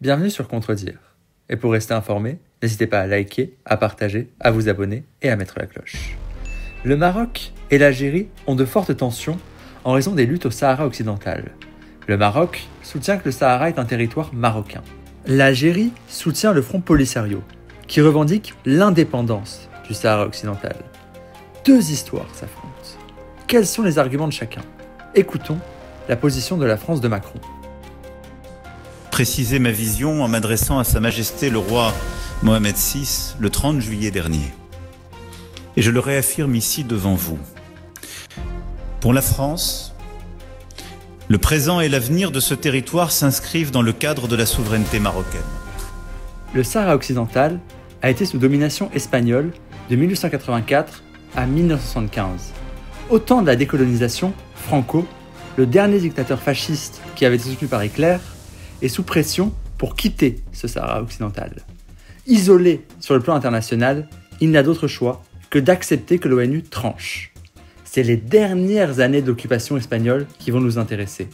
Bienvenue sur Contredire. Et pour rester informé, n'hésitez pas à liker, à partager, à vous abonner et à mettre la cloche. Le Maroc et l'Algérie ont de fortes tensions en raison des luttes au Sahara occidental. Le Maroc soutient que le Sahara est un territoire marocain. L'Algérie soutient le Front Polisario, qui revendique l'indépendance du Sahara occidental. Deux histoires s'affrontent. Quels sont les arguments de chacun ? Écoutons la position de la France de Macron. Préciser ma vision en m'adressant à Sa Majesté le roi Mohamed VI le 30 juillet dernier. Et je le réaffirme ici devant vous. Pour la France, le présent et l'avenir de ce territoire s'inscrivent dans le cadre de la souveraineté marocaine. Le Sahara occidental a été sous domination espagnole de 1884 à 1975. Au temps de la décolonisation, Franco, le dernier dictateur fasciste qui avait été soutenu par Hitler, est sous pression pour quitter ce Sahara occidental. Isolé sur le plan international, il n'a d'autre choix que d'accepter que l'ONU tranche. C'est les dernières années d'occupation espagnole qui vont nous intéresser.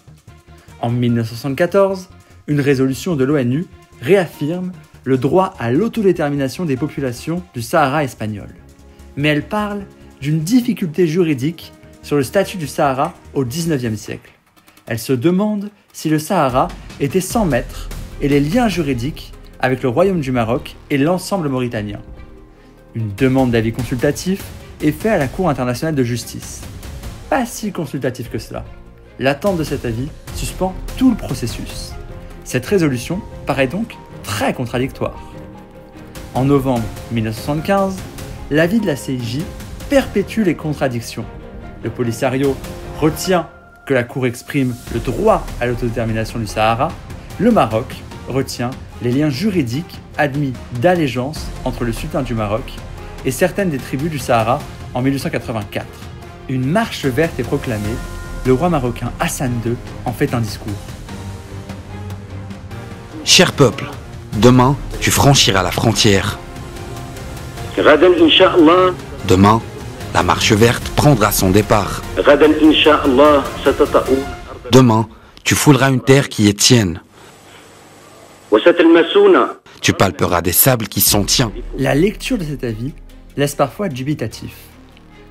En 1974, une résolution de l'ONU réaffirme le droit à l'autodétermination des populations du Sahara espagnol. Mais elle parle d'une difficulté juridique sur le statut du Sahara au XIXe siècle. Elle se demande si le Sahara était sans maître et les liens juridiques avec le Royaume du Maroc et l'ensemble mauritanien. Une demande d'avis consultatif est faite à la Cour internationale de justice. Pas si consultatif que cela. L'attente de cet avis suspend tout le processus. Cette résolution paraît donc très contradictoire. En novembre 1975, l'avis de la CIJ perpétue les contradictions. Le Polisario retient que la Cour exprime le droit à l'autodétermination du Sahara. Le Maroc retient les liens juridiques admis d'allégeance entre le sultan du Maroc et certaines des tribus du Sahara en 1884. Une marche verte est proclamée. Le roi marocain Hassan II en fait un discours. Cher peuple, demain, tu franchiras la frontière. Demain, la marche verte prendra son départ. Demain, tu fouleras une terre qui est tienne. Tu palperas des sables qui sont tiens. La lecture de cet avis laisse parfois dubitatif.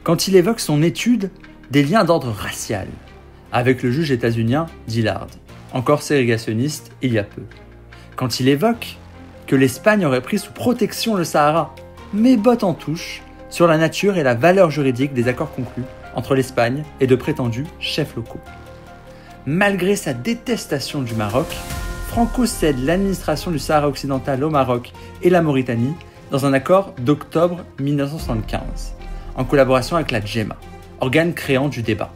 Quand il évoque son étude des liens d'ordre racial avec le juge états-unien Dillard, encore ségrégationniste il y a peu. Quand il évoque que l'Espagne aurait pris sous protection le Sahara, mais botte en touche sur la nature et la valeur juridique des accords conclus entre l'Espagne et de prétendus chefs locaux. Malgré sa détestation du Maroc, Franco cède l'administration du Sahara occidental au Maroc et la Mauritanie dans un accord d'octobre 1975, en collaboration avec la Djema, organe créant du débat.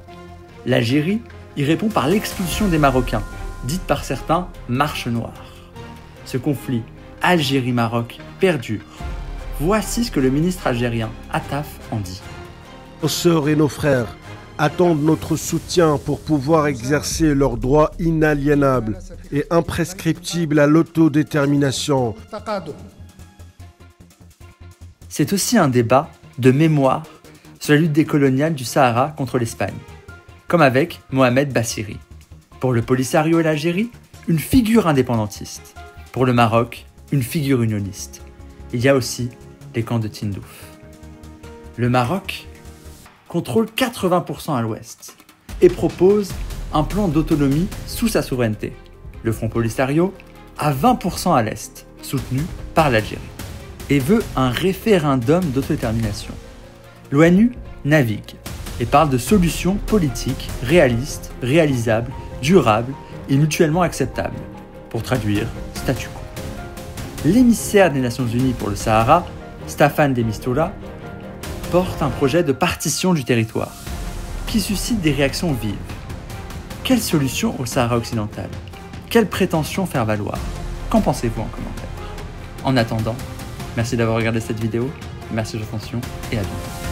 L'Algérie y répond par l'expulsion des Marocains, dite par certains « marche noire ». Ce conflit Algérie-Maroc perdure. Voici ce que le ministre algérien Attaf en dit. Nos sœurs et nos frères attendent notre soutien pour pouvoir exercer leurs droits inaliénables et imprescriptibles à l'autodétermination. C'est aussi un débat de mémoire sur la lutte décoloniale du Sahara contre l'Espagne, comme avec Mohamed Bassiri. Pour le Polisario et l'Algérie, une figure indépendantiste. Pour le Maroc, une figure unioniste. Il y a aussi les camps de Tindouf. Le Maroc contrôle 80% à l'ouest et propose un plan d'autonomie sous sa souveraineté. Le Front Polisario a 20% à l'est, soutenu par l'Algérie, et veut un référendum d'autodétermination. L'ONU navigue et parle de solutions politiques réalistes, réalisables, durables et mutuellement acceptables, pour traduire statu quo. L'émissaire des Nations Unies pour le Sahara, Staffan de Mistura, porte un projet de partition du territoire qui suscite des réactions vives. Quelle solution au Sahara occidental ? Quelle prétention faire valoir ? Qu'en pensez-vous en commentaire ? En attendant, merci d'avoir regardé cette vidéo, merci de votre attention et à bientôt.